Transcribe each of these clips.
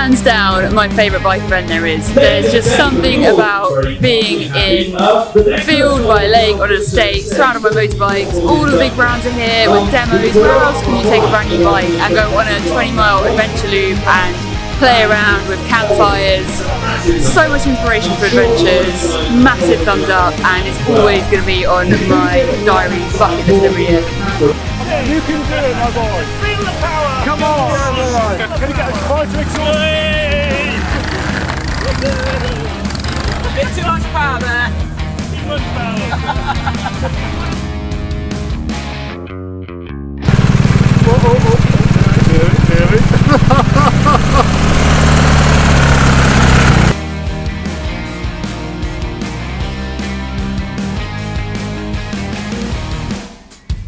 hands down my favourite bike event there is. There's just something about being in a field by a lake on an estate surrounded by motorbikes. All the big brands are here with demos. Where else can you take a brand new bike and go on a 20-mile adventure loop and play around with campfires? So much inspiration for adventures, massive thumbs up, and it's always going to be on my diary bucket list every year. You can do it, my boy. Feel the power. Come on. Can you get a quite exhausted? A bit too much power there. Too much power.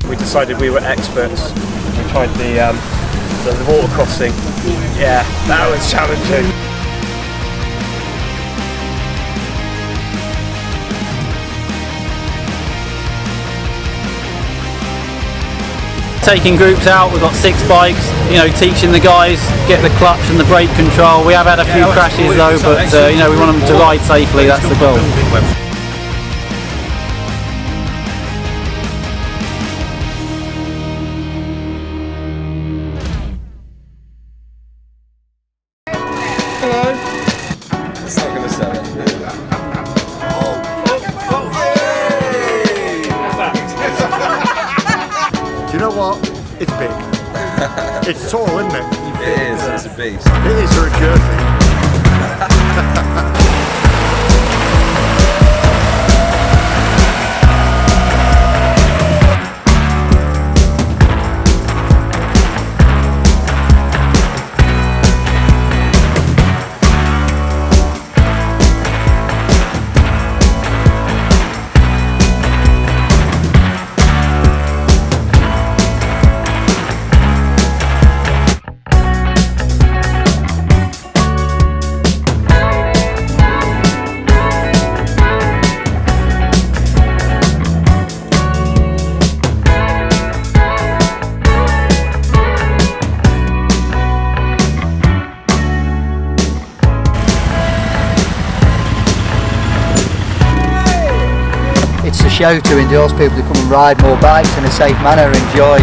We decided we were experts. We tried the water crossing. Yeah, that was challenging. Taking groups out, we've got 6 bikes, you know, teaching the guys, get the clutch and the brake control. We have had a few crashes though, but you know, we want them to ride safely, that's the goal. It's not going to sell it. Do you know what? It's big. It's tall, isn't it? It is, it's a beast. It is for a Jersey. It's a show to endorse people to come and ride more bikes in a safe manner, enjoy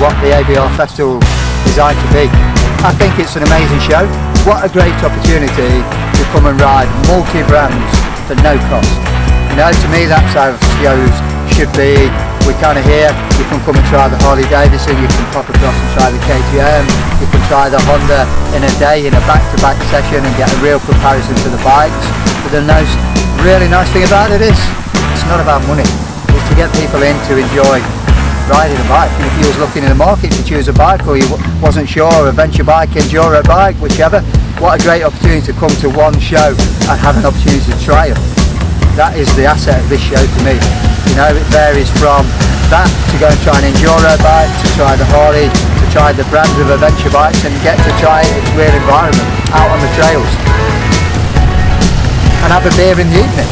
what the ABR Festival is designed to be. I think it's an amazing show. What a great opportunity to come and ride multi-brands for no cost. You know, to me that's how shows should be. We're kind of here, you can come and try the Harley Davidson, you can pop across and try the KTM, you can try the Honda in a day in a back-to-back session and get a real comparison to the bikes. But the really nice thing about it is, it's not about money, it's to get people in to enjoy riding a bike. And if you was looking in the market to choose a bike, or you wasn't sure, a venture bike, enduro bike, whichever, what a great opportunity to come to one show and have an opportunity to try them. That is the asset of this show to me. You know, it varies from that to go and try an enduro bike, to try the Harley, to try the brands of adventure bikes and get to try it in real environment, out on the trails. And have a beer in the evening.